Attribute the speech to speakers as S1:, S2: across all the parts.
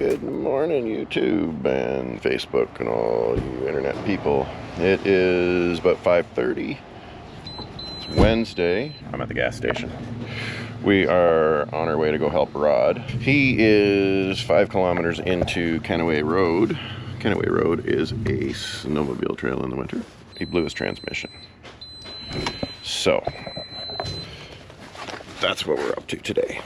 S1: Good morning, YouTube and Facebook and all you internet people. It is about 5:30. It's Wednesday. I'm at the gas station. We are on our way to go help Rod. He is 5 kilometers into Kenaway Road. Kenaway Road is a snowmobile trail in the winter. He blew his transmission. So, that's what we're up to today.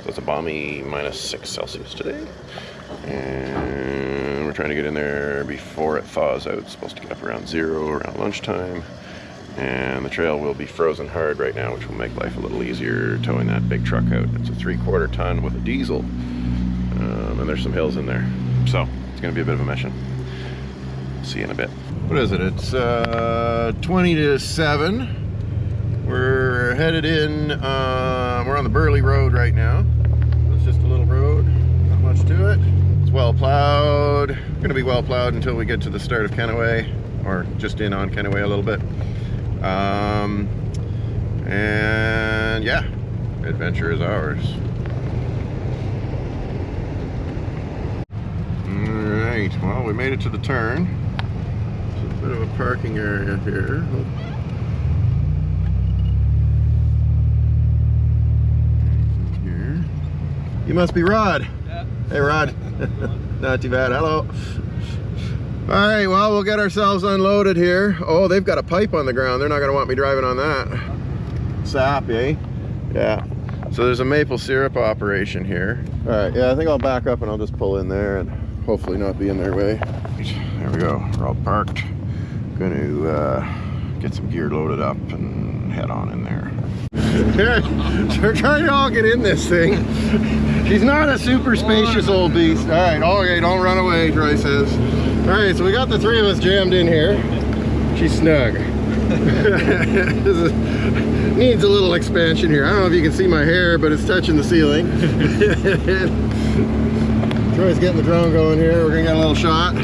S1: So it's a balmy -6 Celsius today. And we're trying to get in there before it thaws out. It's supposed to get up around 0 around lunchtime. And the trail will be frozen hard right now, which will make life a little easier towing that big truck out. It's a 3/4 ton with a diesel. And there's some hills in there. So it's going to be a bit of a mission. See you in a bit. What is it? It's 20 to 7. We're headed in, we're on the Burley Road right now. It's just a little road, not much to it. It's well plowed. Going to be well plowed until we get to the start of Kenaway, or just in on Kenaway a little bit. And yeah, adventure is ours. Alright, well, we made it to the turn. It's a bit of a parking area here. You must be Rod. Yeah. Hey, Rod. Not too bad. Hello. All right, well, we'll get ourselves unloaded here. Oh, they've got a pipe on the ground. They're not going to want me driving on that. Sap, eh? Yeah. So there's a maple syrup operation here. All right, yeah, I think I'll back up and I'll just pull in there and hopefully not be in their way. There we go. We're all parked. Going to get some gear loaded up and head on in there. We're trying to all get in this thing. She's not a super spacious old beast. All right, okay, don't run away, Troy says. All right, so we got the 3 of us jammed in here. She's snug. Needs a little expansion here. I don't know if you can see my hair, but it's touching the ceiling. Troy's getting the drone going here. We're gonna get a little shot.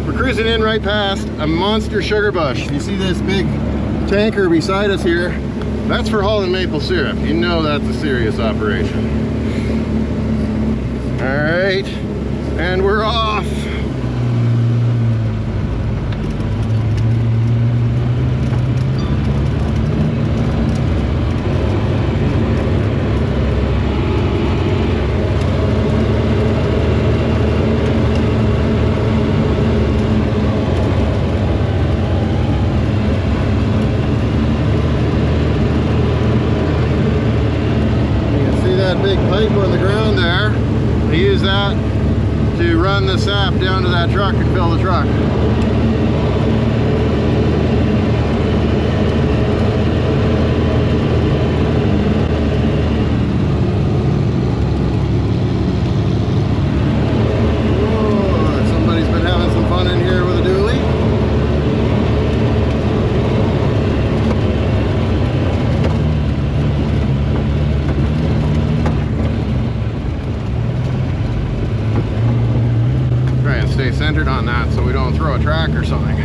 S1: We're cruising in right past a monster sugar bush. You see this big tanker beside us here? That's for hauling maple syrup. You know that's a serious operation. All right, and we're off. Big pipe on the ground there. We use that to run the sap down to that truck and fill the truck. Oh, somebody's been having some fun in here with a dually. Stay centered on that so we don't throw a track or something.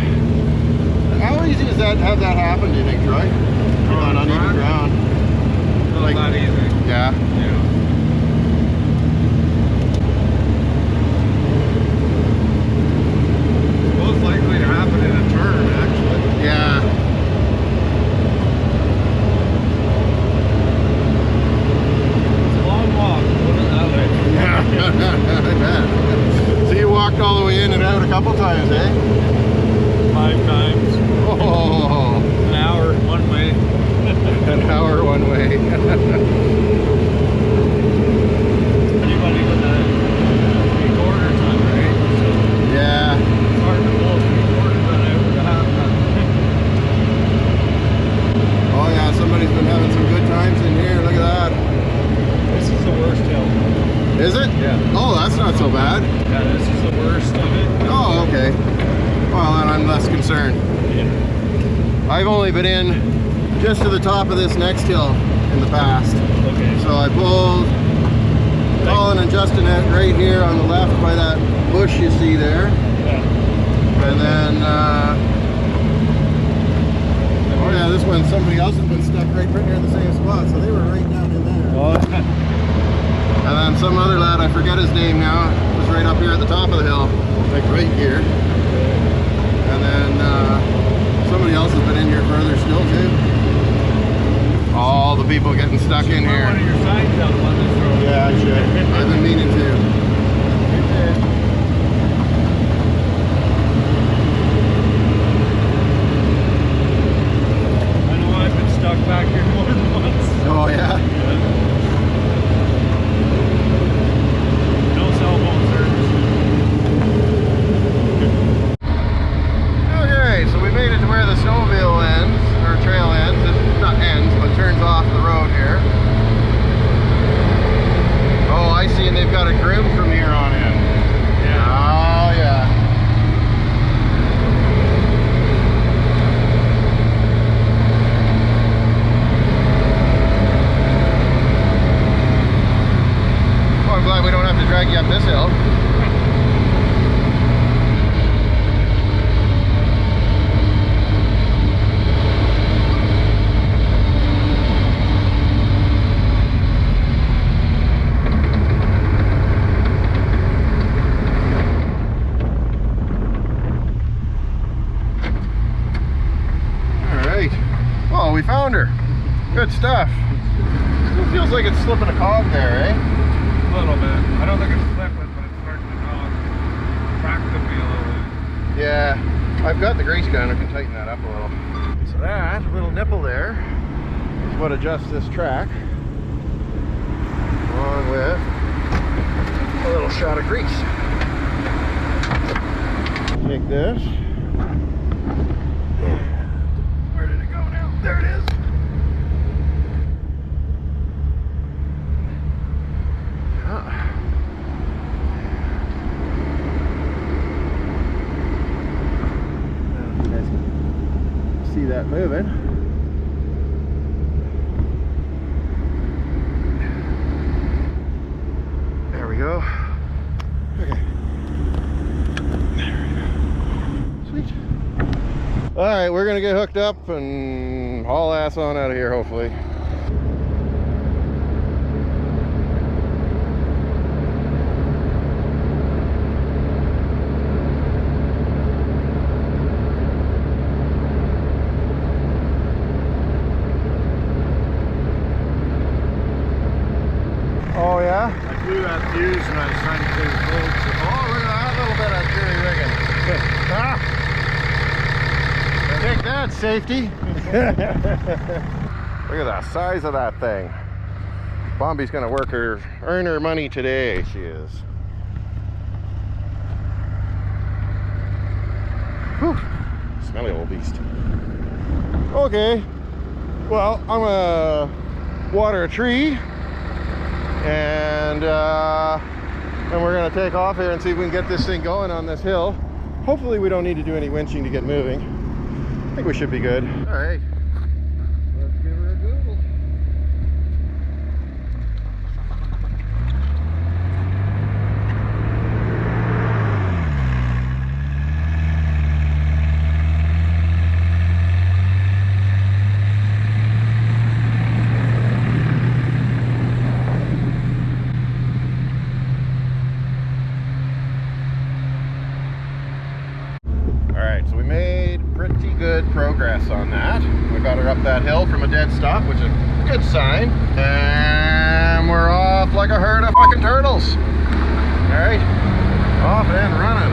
S1: How easy is that? Have that happen, do you think, Troy? On uneven ground.
S2: Like, not easy.
S1: Yeah.
S2: Yeah. Most likely to happen in a turn, actually.
S1: Yeah.
S2: It's a long walk. Put it that way.
S1: Yeah. I bet. So you walked all the way in and out a couple times, eh?
S2: 5 times.
S1: Oh.
S2: An hour one way.
S1: An hour one way.
S2: Anybody with a 3/4 ton, right? So
S1: Yeah.
S2: it's hard to pull a 3/4 ton out with a half ton.
S1: Oh yeah, somebody's been having some good times in here. Look at that.
S2: This is the worst hill.
S1: Is it?
S2: Yeah.
S1: Oh, that's not so bad.
S2: Yeah, this is the worst of it.
S1: Oh, okay. Well, then I'm less concerned.
S2: Yeah.
S1: I've only been in just to the top of this next hill in the past.
S2: Okay.
S1: So I pulled Colin and Justin right here on the left by that bush you see there.
S2: Yeah.
S1: And then Oh yeah, this one somebody else has been stuck right near in the same spot, so they were right down in there.
S2: Oh.
S1: And then some other lad, I forget his name now, was right up here at the top of the hill, like right here. And then somebody else has been in here further still too. All the people getting stuck in here.
S2: One of your signs out on this road.
S1: Yeah, I should. I've been meaning to.
S2: I know I've been stuck back here more than once.
S1: Oh yeah?
S2: No cell phone service.
S1: Okay, so we made it to where the snowmobile ends, or trail ends. It's not ends, but turns off the road here. Oh, I see, and they've got a groom from here on in.
S2: Yeah.
S1: Oh, yeah. Oh, I'm glad we don't have to drag you up this hill. Oh, we found her. Good stuff. Still feels like it's slipping a cog there, eh?
S2: A little bit. I don't think it's slipping, but it's starting to crack the wheel a little bit.
S1: Yeah, I've got the grease gun. I can tighten that up a little. So that little nipple there is what adjusts this track, along with a little shot of grease. Take this. Where did it go now? There it is. See that moving. There we go. Okay. There we go. Sweet. All right, we're gonna get hooked up and haul ass on out of here, hopefully. Oh yeah?
S2: I blew that fuse and I was trying to clear the bolts.
S1: Oh, look at that little bit of jury rigging. Ah! Take that, safety. Look at the size of that thing. Bombi's gonna earn her money today, she is. Whew. Smelly old beast. Okay. Well, I'm gonna water a tree. And then we're going to take off here and see if we can get this thing going on this hill. Hopefully we don't need to do any winching to get moving. I think we should be good. All right. Let's give her a Google. So we made pretty good progress on that. We got her up that hill from a dead stop, which is a good sign. And we're off like a herd of fucking turtles. All right, off and running.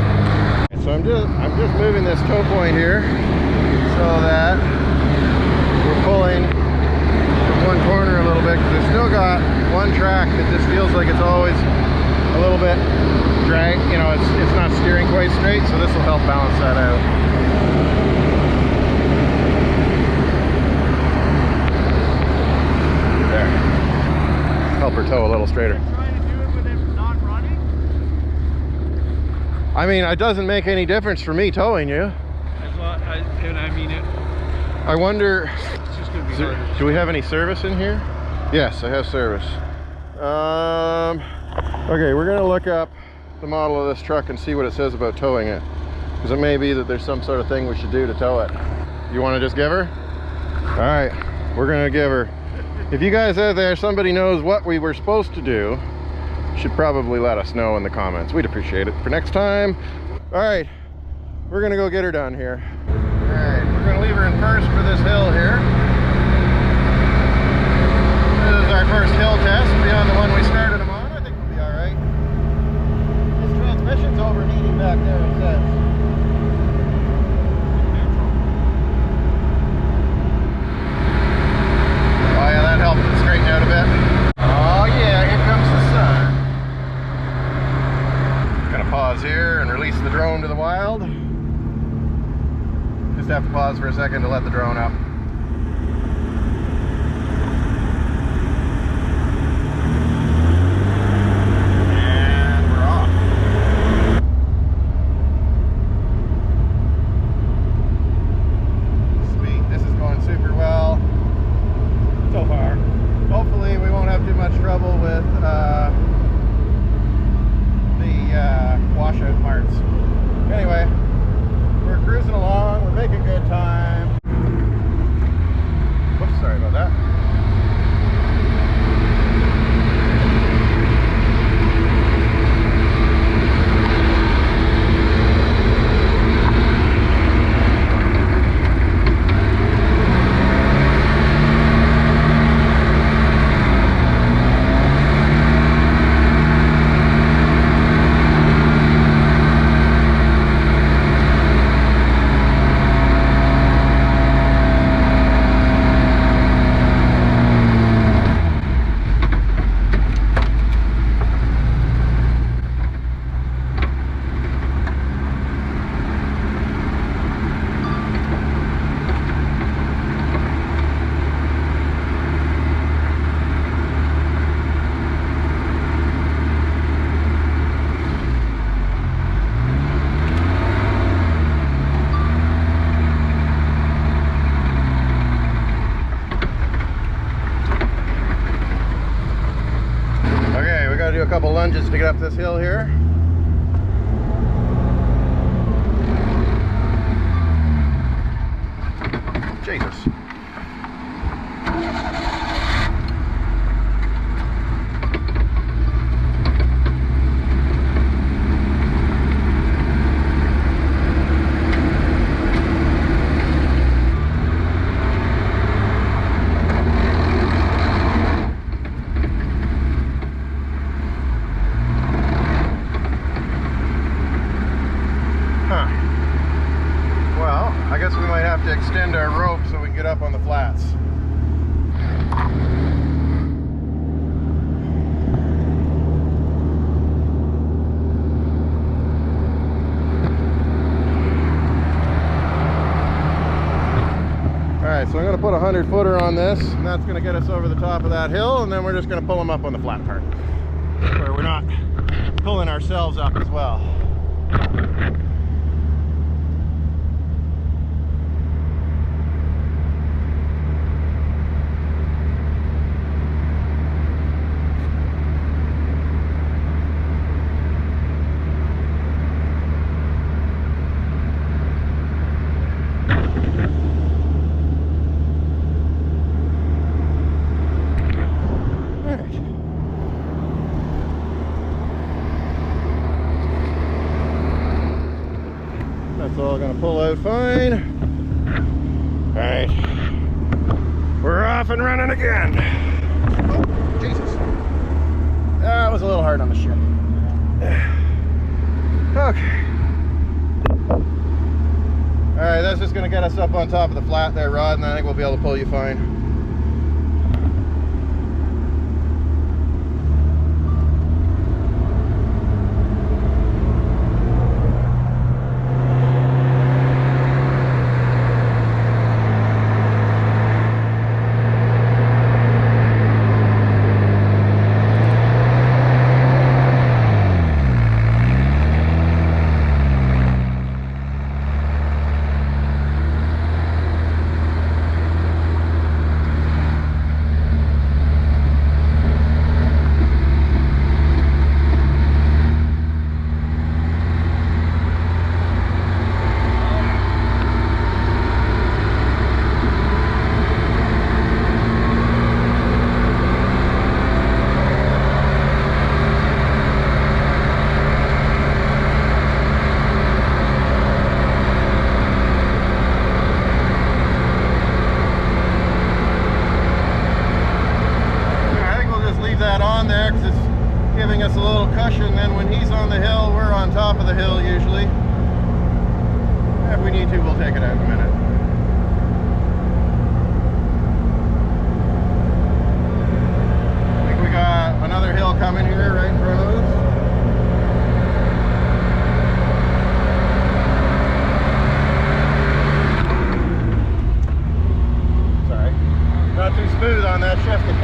S1: So I'm just moving this tow point here so that we're pulling from one corner a little bit, because it's still got one track that just feels like it's always a little bit drag, you know, it's not steering quite straight, so this will help balance that out. There. Help her tow a little straighter.
S2: Trying to do it with it not running?
S1: I mean, it doesn't make any difference for me towing you. I wonder,
S2: It's just gonna be harder.
S1: do we have any service in here? Yes, I have service. Okay, we're gonna look up the model of this truck and see what it says about towing it, because it may be that there's some sort of thing we should do to tow it. You want to just give her? All right, we're gonna give her. If you guys out there, somebody knows what we were supposed to do, should probably let us know in the comments. We'd appreciate it for next time. All right, we're gonna go get her done here. All right, we're gonna leave her in first for this hill here. This is our first hill test beyond the one we started them on. I think we'll be all right. This transmission's overheating back there, it says. Oh yeah, that helped it straighten out a bit. Oh yeah, here comes the sun. Gonna pause here and release the drone to the wild. Just have to pause for a second to let the drone up. And we're off. Sweet, this is going super well so far. Hopefully we won't have too much trouble with the washout parts. Anyway, we're cruising along, we're making good time. Whoops, sorry about that. Do a couple lunges to get up this hill here. Jesus. I guess we might have to extend our rope so we can get up on the flats. Alright, so I'm going to put a 100-footer on this, and that's going to get us over the top of that hill, and then we're just going to pull them up on the flat part, where we're not pulling ourselves up as well. That's all going to pull out fine. All right, we're off and running again. Oh, Jesus. That was a little hard on the ship. Okay. All right, that's just going to get us up on top of the flat there, Rod, and I think we'll be able to pull you fine. us a little cushion. Then when he's on the hill, we're on top of the hill usually. If we need to, we'll take it out in a minute. I think we got another hill coming here right in front of us. Sorry, not too smooth on that shifting.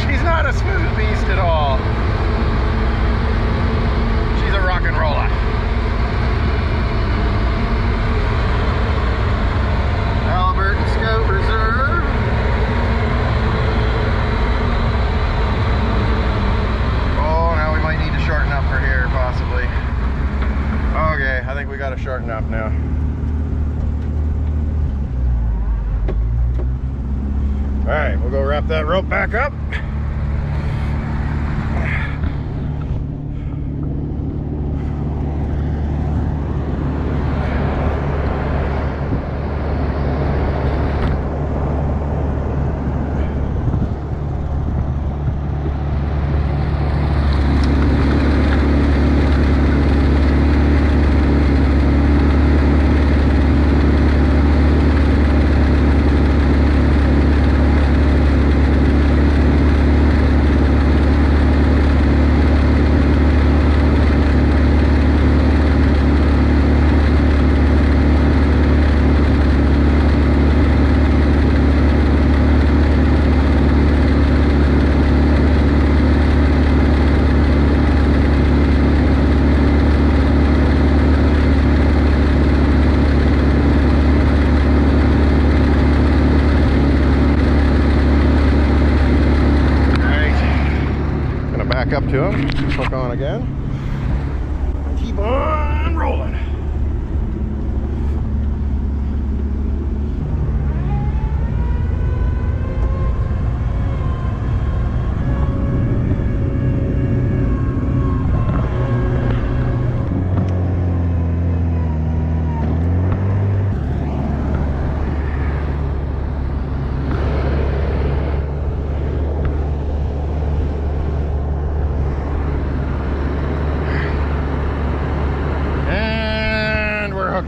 S1: She's not a smooth beast at all. She's a rock and roller. Scout Reserve. Oh, now we might need to shorten up for here, possibly. Okay, I think we got to shorten up now. All right, we'll go wrap that rope back up. Up to him, hook on again, and keep on rolling.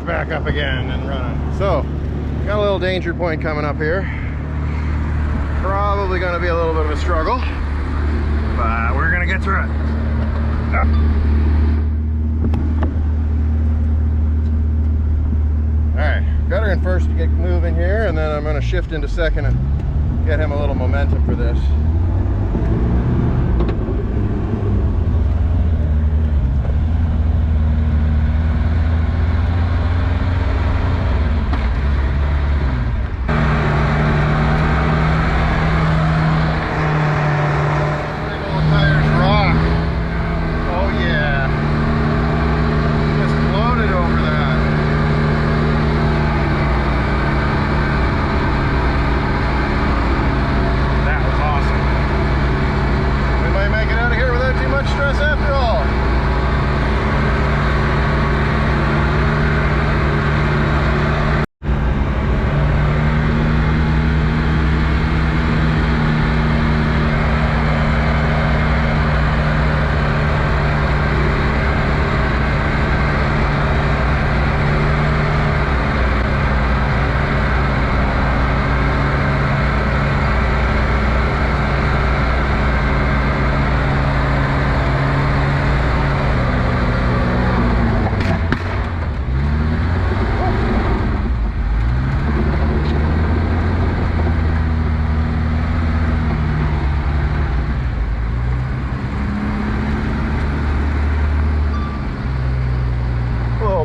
S1: Back up again and running. So, got a little danger point coming up here. Probably going to be a little bit of a struggle, but we're going to get through it. Alright, got her in first to get moving here, and then I'm going to shift into second and get him a little momentum for this.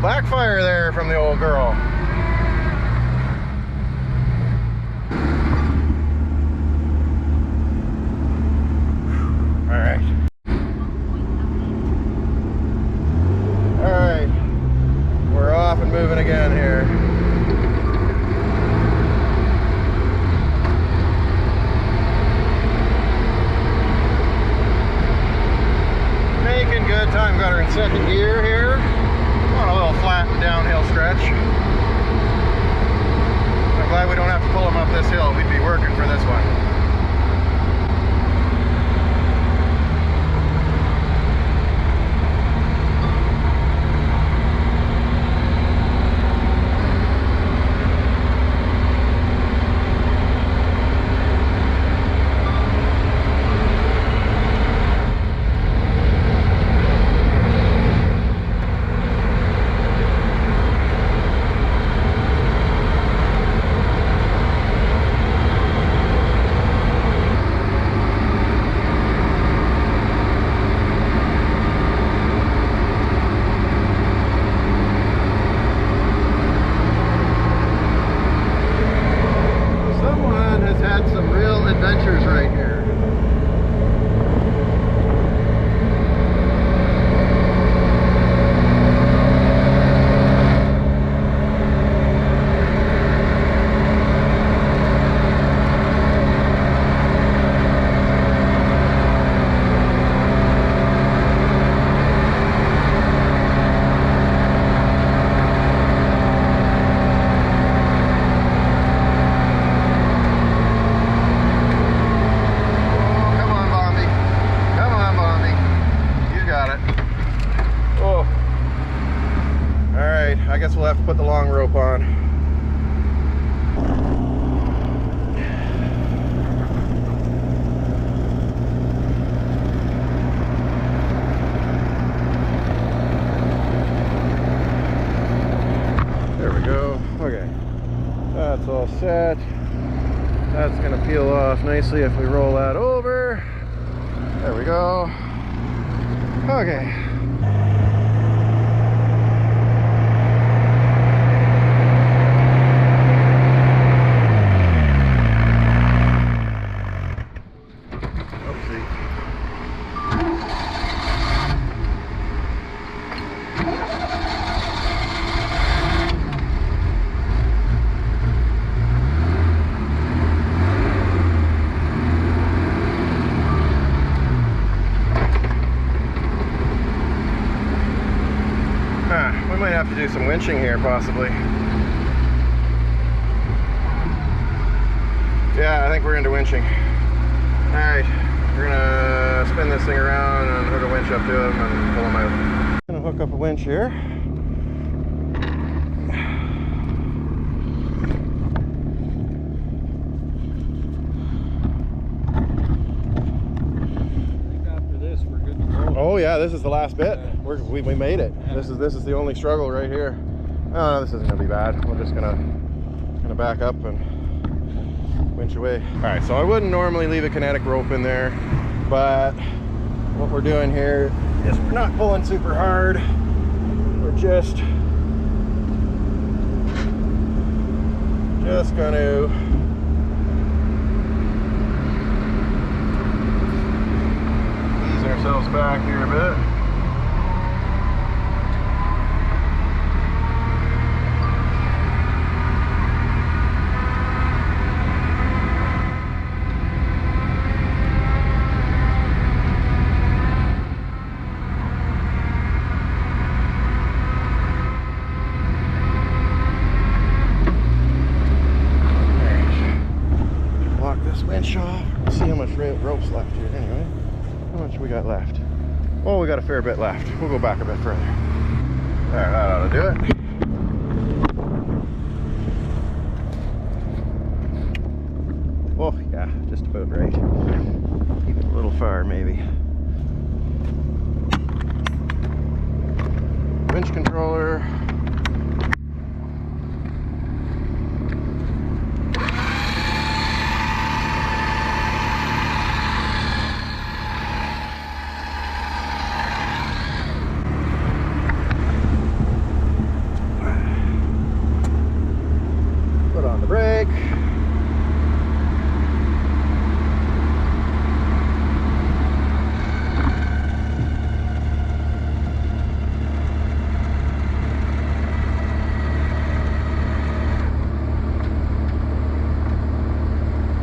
S1: Backfire there from the old girl. All right. All right. We're off and moving again here. Making good time. Got her in second gear here. On a little flat downhill stretch. I'm glad we don't have to pull them up this hill. We'd be working for this one. we'll have to put the long rope on. There we go. Okay, that's all set. That's gonna peel off nicely if we roll that over. There we go. Okay. We might have to do some winching here, possibly. Yeah, I think we're into winching. Alright, we're gonna spin this thing around and hook a winch up to him and pull him out. I'm gonna hook up a winch here. Oh yeah, this is the last bit. We made it. Yeah. This is the only struggle right here. Oh no, this isn't gonna be bad. We're just gonna back up and winch away. All right, so I wouldn't normally leave a kinetic rope in there, but what we're doing here is we're not pulling super hard. We're just gonna ourselves back here a bit. Block this winch off. See how much rope's left here anyway. How much we got left? Oh, we got a fair bit left. We'll go back a bit further. There, that ought to do it. Oh, yeah, just about right. Keep it a little far, maybe. Winch controller.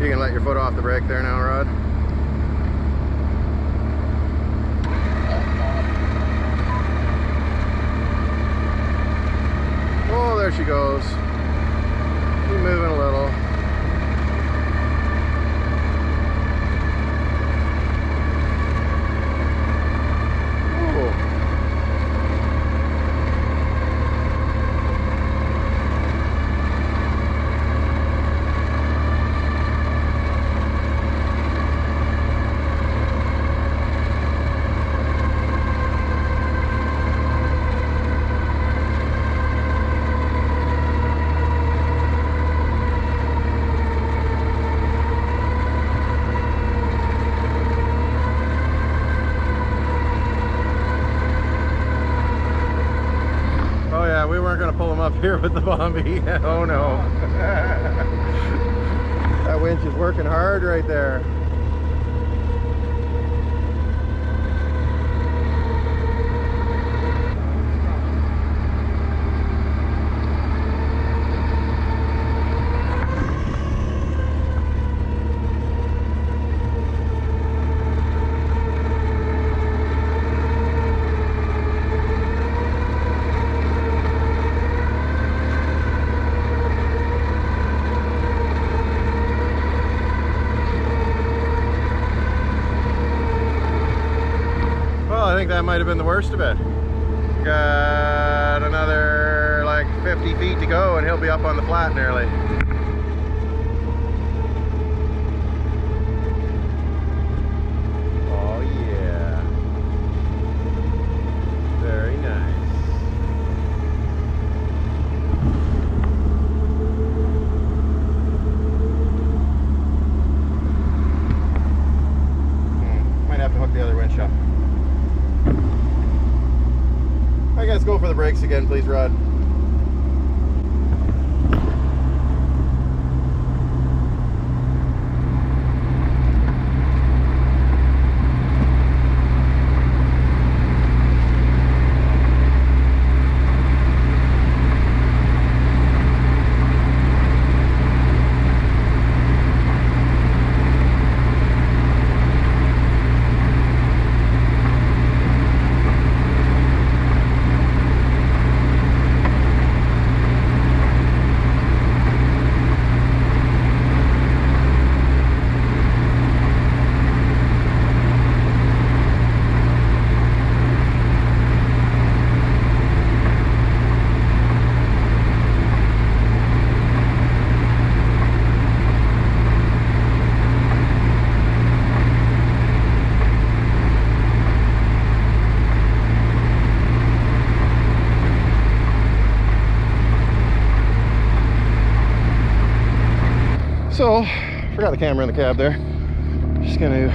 S1: You can let your foot off the brake there now, Rod. Oh, there she goes. Keep moving a little. Up here with the Bombi. Oh no. That winch is working hard right there. I think that might have been the worst of it. Got another like like 50 feet to go and he'll be up on the flat nearly. Oh yeah. Very nice. Might have to hook the other winch up. I guess go for the brakes again, please, Rod. So, forgot the camera in the cab there. Just gonna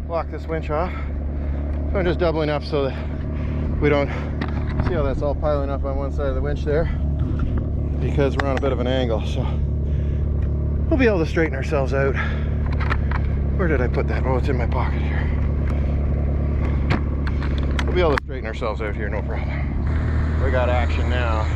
S1: lock this winch off. So I'm just doubling up so that we don't see how that's all piling up on one side of the winch there, because we're on a bit of an angle. So we'll be able to straighten ourselves out. Where did I put that? Oh, it's in my pocket here. We'll be able to straighten ourselves out here, no problem. We got action now.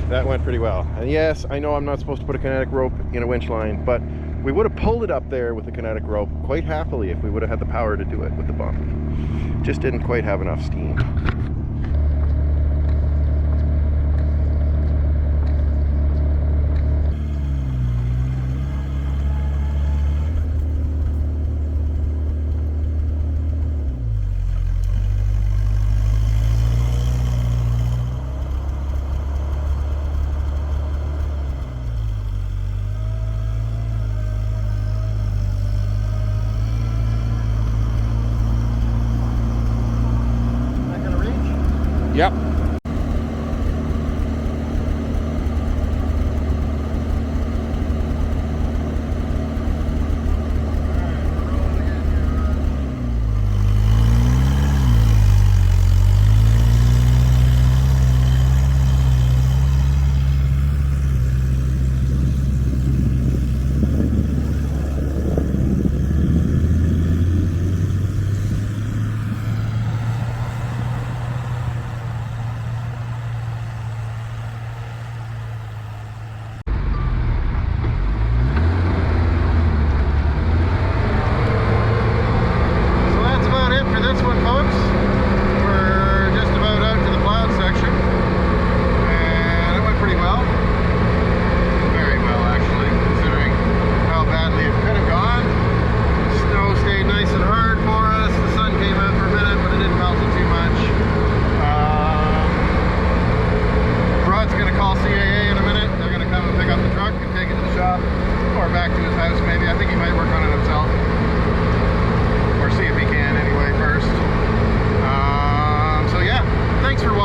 S1: That went pretty well. And yes, I know I'm not supposed to put a kinetic rope in a winch line, but we would have pulled it up there with the kinetic rope quite happily if we would have had the power to do it with the Bombi. Just didn't quite have enough steam. Yep.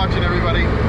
S1: watching, everybody.